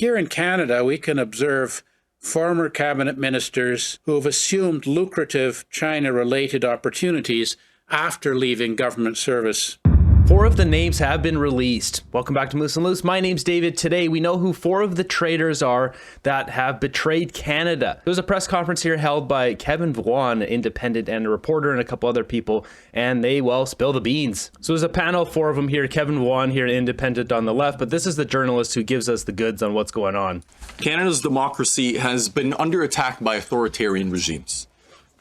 Here in Canada, we can observe former cabinet ministers who have assumed lucrative China-related opportunities after leaving government service. 4 of the names have been released. Welcome back to Moose and Loose. My name's David. Today, we know who 4 of the traitors are that have betrayed Canada. There was a press conference here held by Kevin Vaughan, independent, and a reporter, and a couple other people, and they, well, spill the beans. So there's a panel, 4 of them here. Kevin Vaughan here, independent on the left, but this is the journalist who gives us the goods on what's going on. Canada's democracy has been under attack by authoritarian regimes.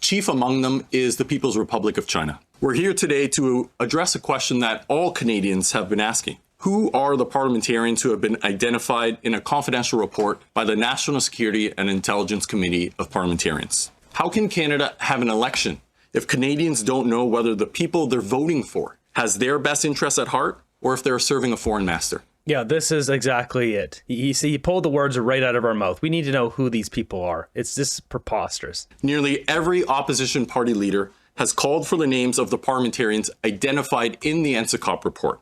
Chief among them is the People's Republic of China. We're here today to address a question that all Canadians have been asking. Who are the parliamentarians who have been identified in a confidential report by the National Security and Intelligence Committee of Parliamentarians? How can Canada have an election if Canadians don't know whether the people they're voting for has their best interests at heart or if they're serving a foreign master? Yeah, this is exactly it. He pulled the words right out of our mouth. We need to know who these people are. It's just preposterous. Nearly every opposition party leader has called for the names of the parliamentarians identified in the Cpac report,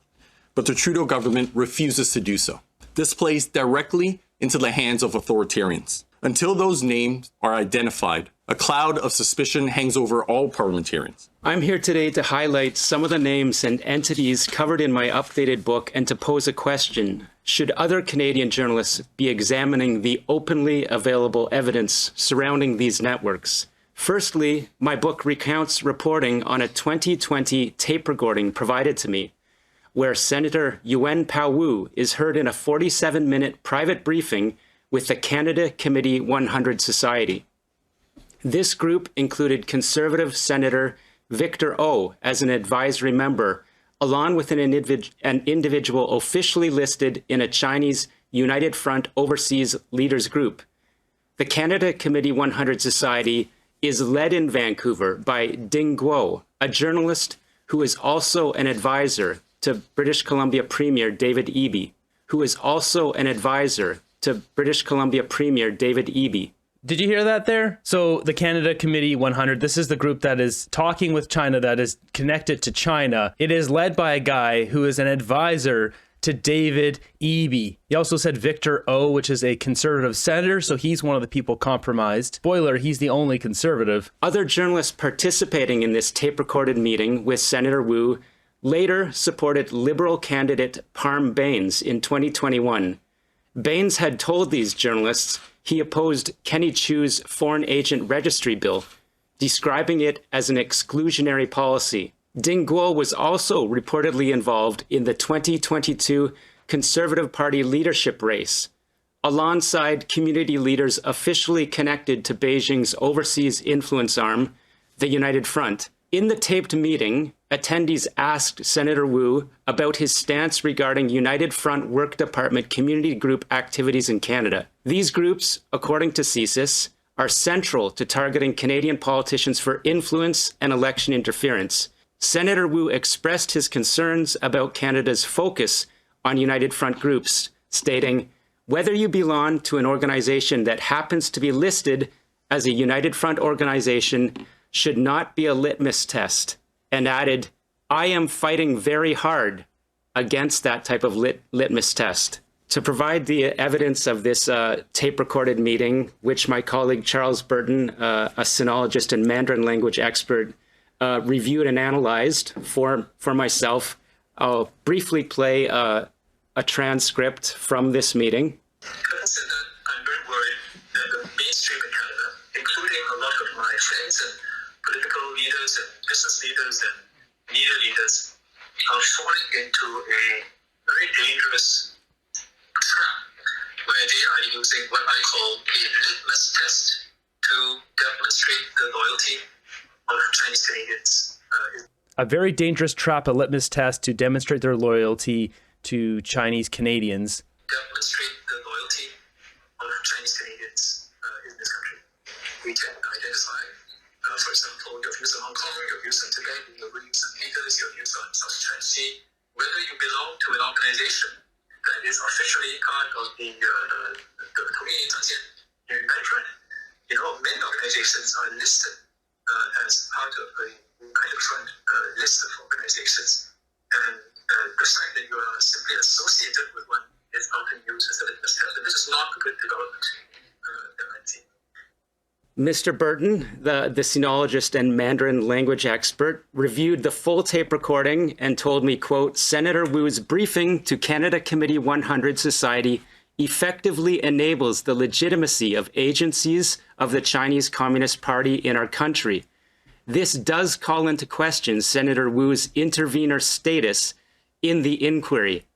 but the Trudeau government refuses to do so. This plays directly into the hands of authoritarians. Until those names are identified, a cloud of suspicion hangs over all parliamentarians. I'm here today to highlight some of the names and entities covered in my updated book and to pose a question. Should other Canadian journalists be examining the openly available evidence surrounding these networks? Firstly, my book recounts reporting on a 2020 tape recording provided to me, where Senator Yuen Pao-Wu is heard in a 47-minute private briefing with the Canada Committee 100 Society. This group included Conservative Senator Victor O as an advisory member, along with an individual officially listed in a Chinese United Front Overseas Leaders Group. The Canada Committee 100 Society is led in Vancouver by Ding Guo, a journalist who is also an advisor to British Columbia Premier David Eby, Did you hear that there? So the Canada Committee 100, this is the group that is talking with China, that is connected to China. It is led by a guy who is an advisor to David Eby. He also said Victor O, which is a conservative senator, so he's one of the people compromised. Spoiler, he's the only conservative. Other journalists participating in this tape-recorded meeting with Senator Wu later supported Liberal candidate Parm Bains in 2021. Bains had told these journalists he opposed Kenny Chiu's Foreign Agent Registry Bill, describing it as an exclusionary policy. Ding Guo was also reportedly involved in the 2022 Conservative Party leadership race, alongside community leaders officially connected to Beijing's overseas influence arm, the United Front. In the taped meeting, attendees asked Senator Wu about his stance regarding United Front Work Department community group activities in Canada. These groups, according to CSIS, are central to targeting Canadian politicians for influence and election interference. Senator Wu expressed his concerns about Canada's focus on United Front groups, stating, "Whether you belong to an organization that happens to be listed as a United Front organization should not be a litmus test," and added, "I am fighting very hard against that type of litmus test." To provide the evidence of this tape-recorded meeting, which my colleague Charles Burton, a sinologist and Mandarin language expert, reviewed and analyzed for myself, I'll briefly play a transcript from this meeting. Having said that, I'm very worried that the mainstream in Canada, including a lot of my friends and political leaders and business leaders and media leaders, are falling into a very dangerous trap where they are using what I call a litmus test to demonstrate the loyalty of Chinese Canadians. A very dangerous trap, a litmus test to demonstrate their loyalty to Chinese Canadians. Demonstrate the loyalty of Chinese Canadians in this country. We can identify, for example, your views on Hong Kong, your views on Tibet, your views on Uyghurs, your views on South China Sea, whether you belong to an organization that is officially part of the Community United Front. You know, many organizations are listed as part of a United Front list of organizations, and the fact that you are simply associated with one it's not being used as a litmus test. And this is not a good development that I see. Mr. Burton, the sinologist and Mandarin language expert, reviewed the full tape recording and told me, quote, Senator Wu's briefing to Canada Committee 100 Society effectively enables the legitimacy of agencies of the Chinese Communist Party in our country. This does call into question Senator Wu's intervener status in the inquiry.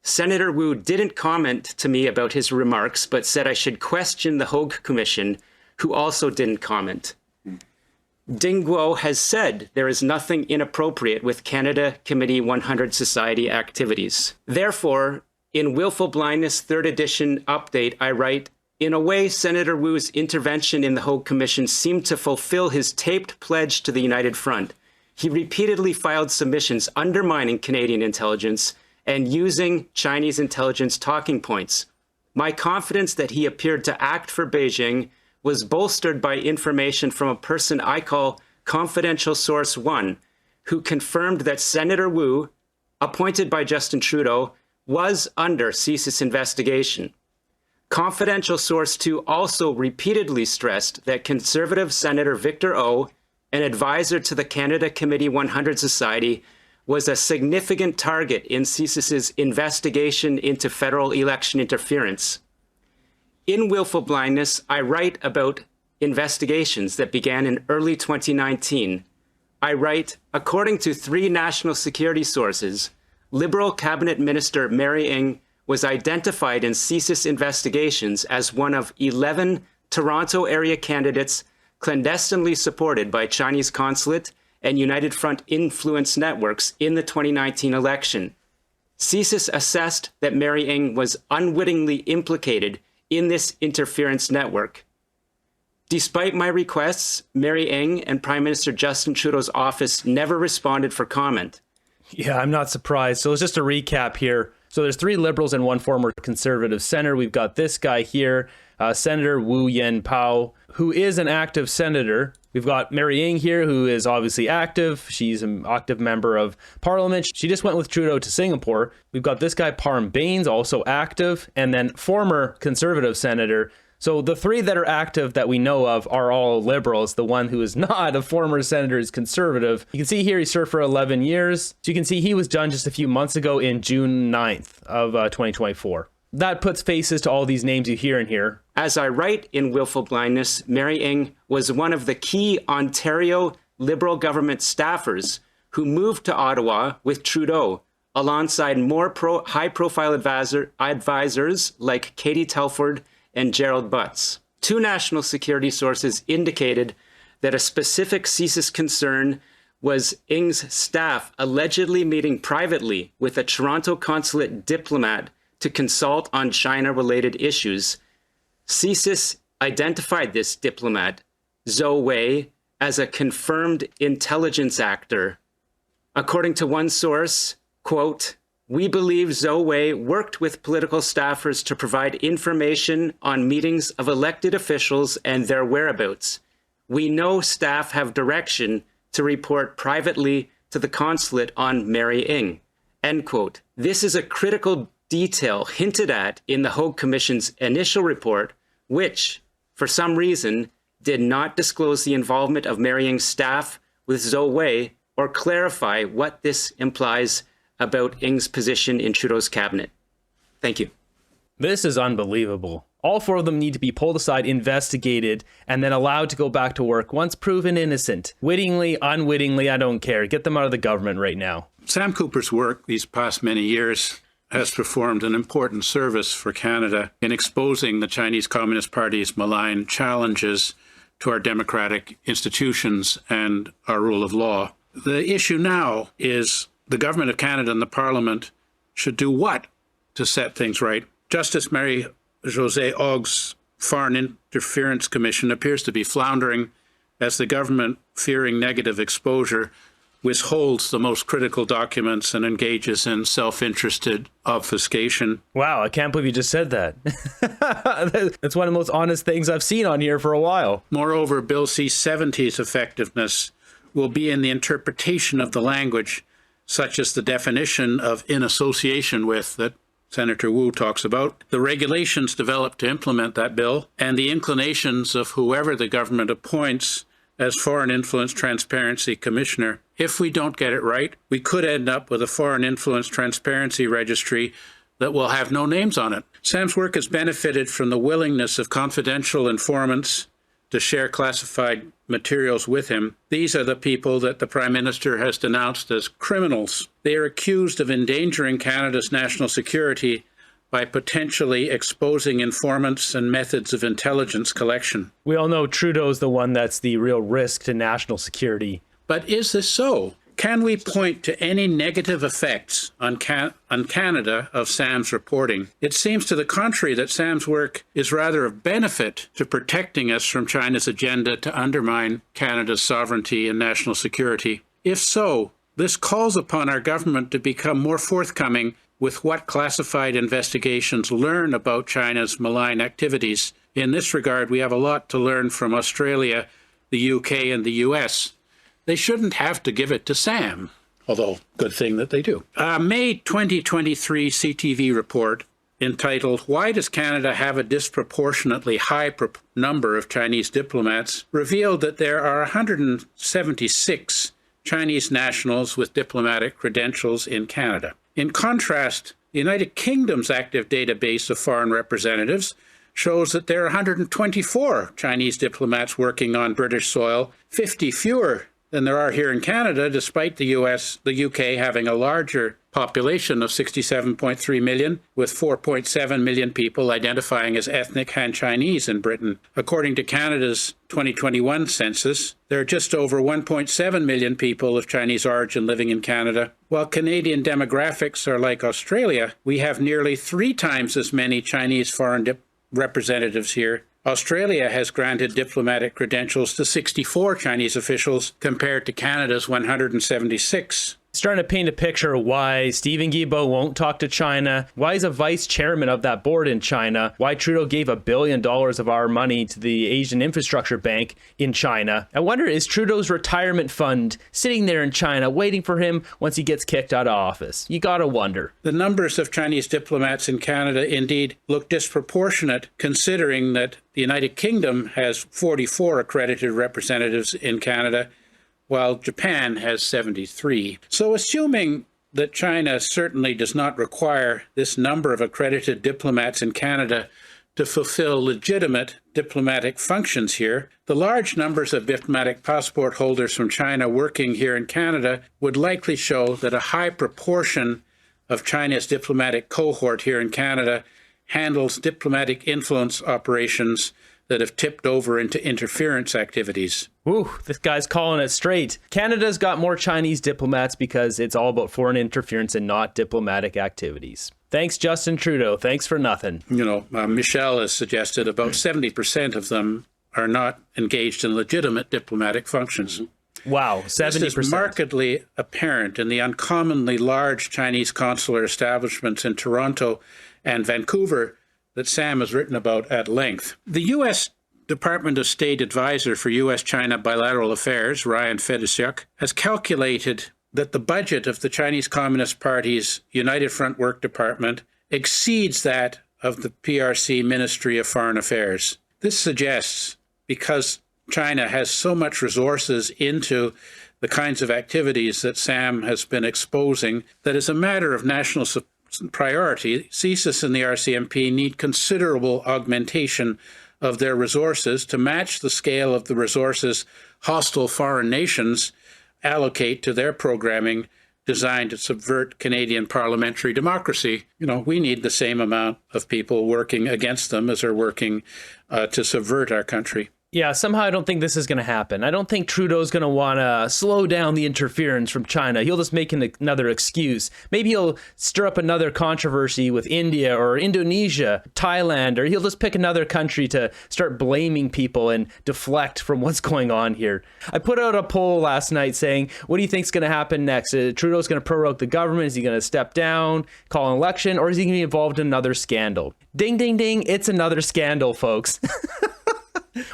Senator Wu didn't comment to me about his remarks, but said I should question the Hogue Commission, who also didn't comment. Ding Guo has said there is nothing inappropriate with Canada Committee 100 Society activities. Therefore, in Willful Blindness 3rd edition update, I write, in a way, Senator Wu's intervention in the Hogue Commission seemed to fulfill his taped pledge to the United Front. He repeatedly filed submissions undermining Canadian intelligence and using Chinese intelligence talking points. My confidence that he appeared to act for Beijing was bolstered by information from a person I call Confidential Source 1, who confirmed that Senator Wu, appointed by Justin Trudeau, was under CSIS investigation. Confidential Source 2 also repeatedly stressed that Conservative Senator Victor O, an advisor to the Canada Committee 100 Society, was a significant target in CSIS's investigation into federal election interference. In Willful Blindness, I write about investigations that began in early 2019. I write, according to 3 national security sources, Liberal Cabinet Minister Mary Ng was identified in CSIS investigations as one of 11 Toronto area candidates clandestinely supported by Chinese consulate and United Front influence networks in the 2019 election. CSIS assessed that Mary Ng was unwittingly implicated in this interference network. Despite my requests, Mary Ng and Prime Minister Justin Trudeau's office never responded for comment. Yeah, I'm not surprised. So just a recap here. So there's 3 Liberals and 1 former Conservative senator. We've got this guy here, Senator Wu Yanpao, who is an active senator. We've got Mary Ng here, who is obviously active. She's an active member of Parliament. She just went with Trudeau to Singapore. We've got this guy, Parm Bains, also active, and then former Conservative senator. So the 3 that are active that we know of are all Liberals. The one who is not a former senator is Conservative. You can see here he served for 11 years. So you can see he was done just a few months ago in June 9th of 2024. That puts faces to all these names you hear in here. As I write in Willful Blindness, Mary Ng was one of the key Ontario Liberal government staffers who moved to Ottawa with Trudeau, alongside more high-profile advisors like Katie Telford and Gerald Butts. 2 national security sources indicated that a specific CSIS concern was Ng's staff allegedly meeting privately with a Toronto consulate diplomat to consult on China-related issues. CSIS identified this diplomat, Zhou Wei, as a confirmed intelligence actor. According to one source, quote, we believe Zhou Wei worked with political staffers to provide information on meetings of elected officials and their whereabouts. We know staff have direction to report privately to the consulate on Mary Ng, end quote. This is a critical detail hinted at in the Hogue Commission's initial report, which, for some reason, did not disclose the involvement of Mary Ng's staff with Zhou Wei or clarify what this implies about Ng's position in Trudeau's cabinet. Thank you. This is unbelievable. All 4 of them need to be pulled aside, investigated, and then allowed to go back to work once proven innocent. Wittingly, unwittingly, I don't care. Get them out of the government right now. Sam Cooper's work these past many years has performed an important service for Canada in exposing the Chinese Communist Party's malign challenges to our democratic institutions and our rule of law. The issue now is the Government of Canada and the Parliament should do what to set things right? Justice Marie-Josée Og's Foreign Interference Commission appears to be floundering as the government, fearing negative exposure, withholds the most critical documents and engages in self-interested obfuscation. Wow, I can't believe you just said that. That's one of the most honest things I've seen on here for a while. Moreover, Bill C-70's effectiveness will be in the interpretation of the language, such as the definition of in association with that Senator Wu talks about, the regulations developed to implement that bill, and the inclinations of whoever the government appoints as Foreign Influence Transparency Commissioner. If we don't get it right, we could end up with a Foreign Influence Transparency Registry that will have no names on it. Sam's work has benefited from the willingness of confidential informants to share classified materials with him. These are the people that the Prime Minister has denounced as criminals. They are accused of endangering Canada's national security by potentially exposing informants and methods of intelligence collection. We all know Trudeau's the one that's the real risk to national security. But is this so? Can we point to any negative effects on Canada of Sam's reporting? It seems to the contrary that Sam's work is rather of benefit to protecting us from China's agenda to undermine Canada's sovereignty and national security. If so, this calls upon our government to become more forthcoming with what classified investigations learn about China's malign activities. In this regard, we have a lot to learn from Australia, the UK, and the US. They shouldn't have to give it to Sam, although good thing that they do. A May 2023 CTV report entitled, "Why Does Canada Have a Disproportionately High Number of Chinese Diplomats?" revealed that there are 176 Chinese nationals with diplomatic credentials in Canada. In contrast, the United Kingdom's active database of foreign representatives shows that there are 124 Chinese diplomats working on British soil, 50 fewer than there are here in Canada, despite the UK having a larger population of 67.3 million, with 4.7 million people identifying as ethnic Han Chinese in Britain. According to Canada's 2021 census, there are just over 1.7 million people of Chinese origin living in Canada. While Canadian demographics are like Australia, we have nearly 3 times as many Chinese foreign representatives here. Australia has granted diplomatic credentials to 64 Chinese officials compared to Canada's 176. Starting to paint a picture of why Stephen Guilbeault won't talk to China, why he's a vice chairman of that board in China, why Trudeau gave $1 billion of our money to the Asian Infrastructure Bank in China. I wonder, is Trudeau's retirement fund sitting there in China waiting for him once he gets kicked out of office? You gotta wonder. The numbers of Chinese diplomats in Canada indeed look disproportionate, considering that the United Kingdom has 44 accredited representatives in Canada, while Japan has 73. So assuming that China certainly does not require this number of accredited diplomats in Canada to fulfill legitimate diplomatic functions here, the large numbers of diplomatic passport holders from China working here in Canada would likely show that a high proportion of China's diplomatic cohort here in Canada handles diplomatic influence operations that have tipped over into interference activities. Ooh, this guy's calling it straight. Canada's got more Chinese diplomats because it's all about foreign interference and not diplomatic activities. Thanks, Justin Trudeau. Thanks for nothing. Michelle has suggested about 70% of them are not engaged in legitimate diplomatic functions. Wow, 70%. This is markedly apparent in the uncommonly large Chinese consular establishments in Toronto and Vancouver that Sam has written about at length. The U.S. Department of State Advisor for U.S.-China Bilateral Affairs, Ryan Fedusiuk, has calculated that the budget of the Chinese Communist Party's United Front Work Department exceeds that of the PRC Ministry of Foreign Affairs. This suggests, because China has so much resources into the kinds of activities that Sam has been exposing, that as a matter of national priority, CSIS and the RCMP need considerable augmentation of their resources to match the scale of the resources hostile foreign nations allocate to their programming designed to subvert Canadian parliamentary democracy. We need the same amount of people working against them as are working to subvert our country. Yeah, somehow I don't think this is going to happen. I don't think Trudeau's going to want to slow down the interference from China. He'll just make another excuse. Maybe he'll stir up another controversy with India or Indonesia, Thailand, or he'll just pick another country to start blaming people and deflect from what's going on here. I put out a poll last night saying, what do you think's going to happen next? Trudeau's going to prorogue the government? Is he going to step down, call an election, or is he going to be involved in another scandal? Ding, ding, ding. It's another scandal, folks.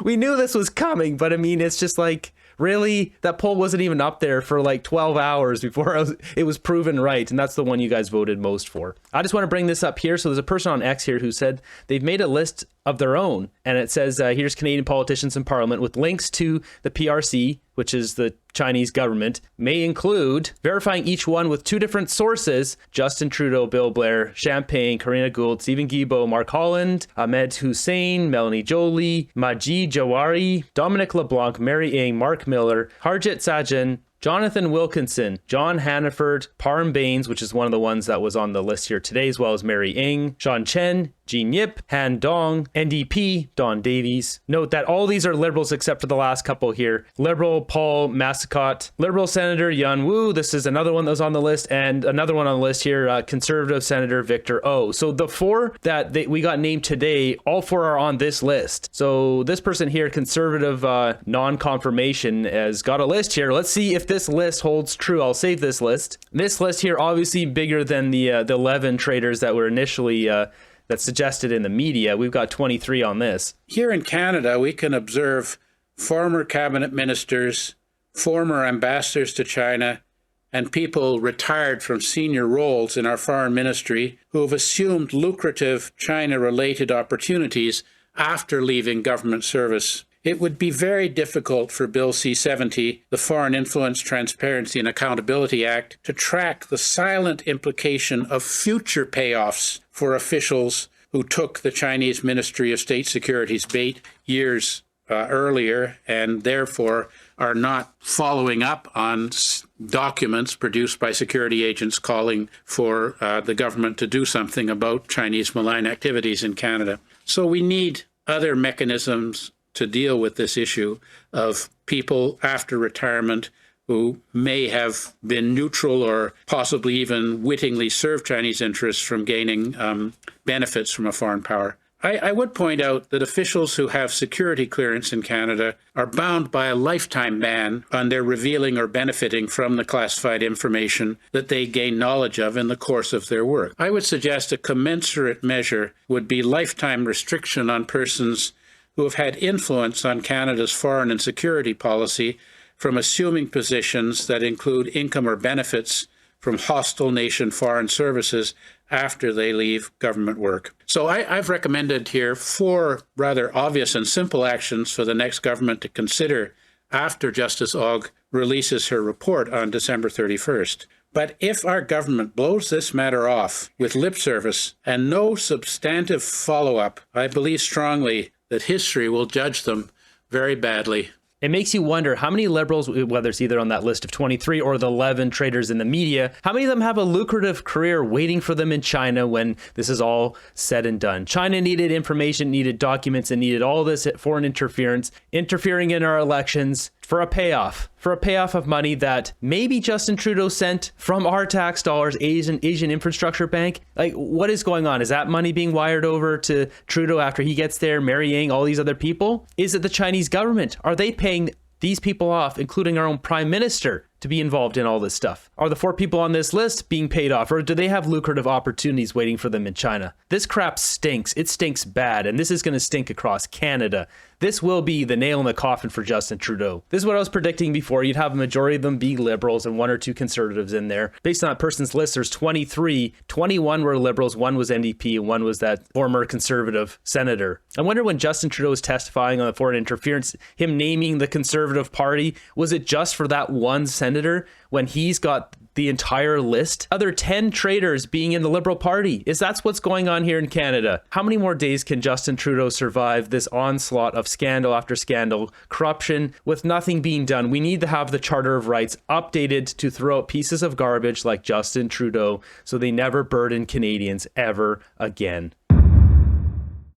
We knew this was coming, but I mean, it's just like Really? That poll wasn't even up there for like 12 hours before it was proven right. And that's the one you guys voted most for. I just want to bring this up here. So there's a person on X here who said they've made a list of their own. And it says, here's Canadian politicians in Parliament with links to the PRC, which is the Chinese government, may include verifying each one with two different sources: Justin Trudeau, Bill Blair, Champagne, Karina Gould, Stephen Guilbeault, Mark Holland, Ahmed Hussein, Melanie Jolie, Majid Jawari, Dominic LeBlanc, Mary Ng, Mark Miller, Harjit Sajjan, Jonathan Wilkinson, John Hannaford, Parm Baines, which is one of the ones that was on the list here today, as well as Mary Ng, Sean Chen, Jean Yip, Han Dong, NDP, Don Davies. Note that all these are Liberals except for the last couple here. Liberal Paul Massicot, Liberal Senator Yan Wu, this is another one that was on the list, and another one on the list here, Conservative Senator Victor O. So the four that we got named today, all four are on this list. So this person here, Conservative non-confirmation, has got a list here. Let's see if this list holds true. I'll save this list. This list here, obviously bigger than the 11 traitors that were initially that's suggested in the media. We've got 23 on this. Here in Canada, we can observe former cabinet ministers, former ambassadors to China, and people retired from senior roles in our foreign ministry who have assumed lucrative China-related opportunities after leaving government service. It would be very difficult for Bill C-70, the Foreign Influence, Transparency and Accountability Act, to track the silent implication of future payoffs for officials who took the Chinese Ministry of State Security's bait years earlier and therefore are not following up on documents produced by security agents calling for the government to do something about Chinese malign activities in Canada. So we need other mechanisms to deal with this issue of people after retirement who may have been neutral or possibly even wittingly served Chinese interests from gaining benefits from a foreign power. I would point out that officials who have security clearance in Canada are bound by a lifetime ban on their revealing or benefiting from the classified information that they gain knowledge of in the course of their work. I would suggest a commensurate measure would be lifetime restriction on persons who have had influence on Canada's foreign and security policy from assuming positions that include income or benefits from hostile nation foreign services after they leave government work. So I've recommended here 4 rather obvious and simple actions for the next government to consider after Justice Ogg releases her report on December 31st. But if our government blows this matter off with lip service and no substantive follow-up, I believe strongly that history will judge them very badly. It makes you wonder how many Liberals, whether it's either on that list of 23 or the 11 traitors in the media, how many of them have a lucrative career waiting for them in China when this is all said and done? China needed information, needed documents, and needed all this foreign interference, interfering in our elections for a payoff of money that maybe Justin Trudeau sent from our tax dollars, Asian Infrastructure Bank. Like, what is going on? Is that money being wired over to Trudeau after he gets there, Mary Ng, all these other people? Is it the Chinese government? Are they paying these people off, including our own prime minister, to be involved in all this stuff? Are the 4 people on this list being paid off, or do they have lucrative opportunities waiting for them in China? This crap stinks. It stinks bad, and this is going to stink across Canada. This will be the nail in the coffin for Justin Trudeau. This is what I was predicting before. You'd have a majority of them be Liberals and 1 or 2 Conservatives in there. Based on that person's list, there's 23. 21 were Liberals, 1 was NDP, and 1 was that former Conservative senator. I wonder when Justin Trudeau was testifying on the foreign interference, him naming the Conservative Party, was it just for that one senator when he's got the entire list? Other 10 traitors being in the Liberal Party. That's what's going on here in Canada. How many more days can Justin Trudeau survive this onslaught of scandal after scandal, corruption, with nothing being done? We need to have the Charter of Rights updated to throw out pieces of garbage like Justin Trudeau so they never burden Canadians ever again.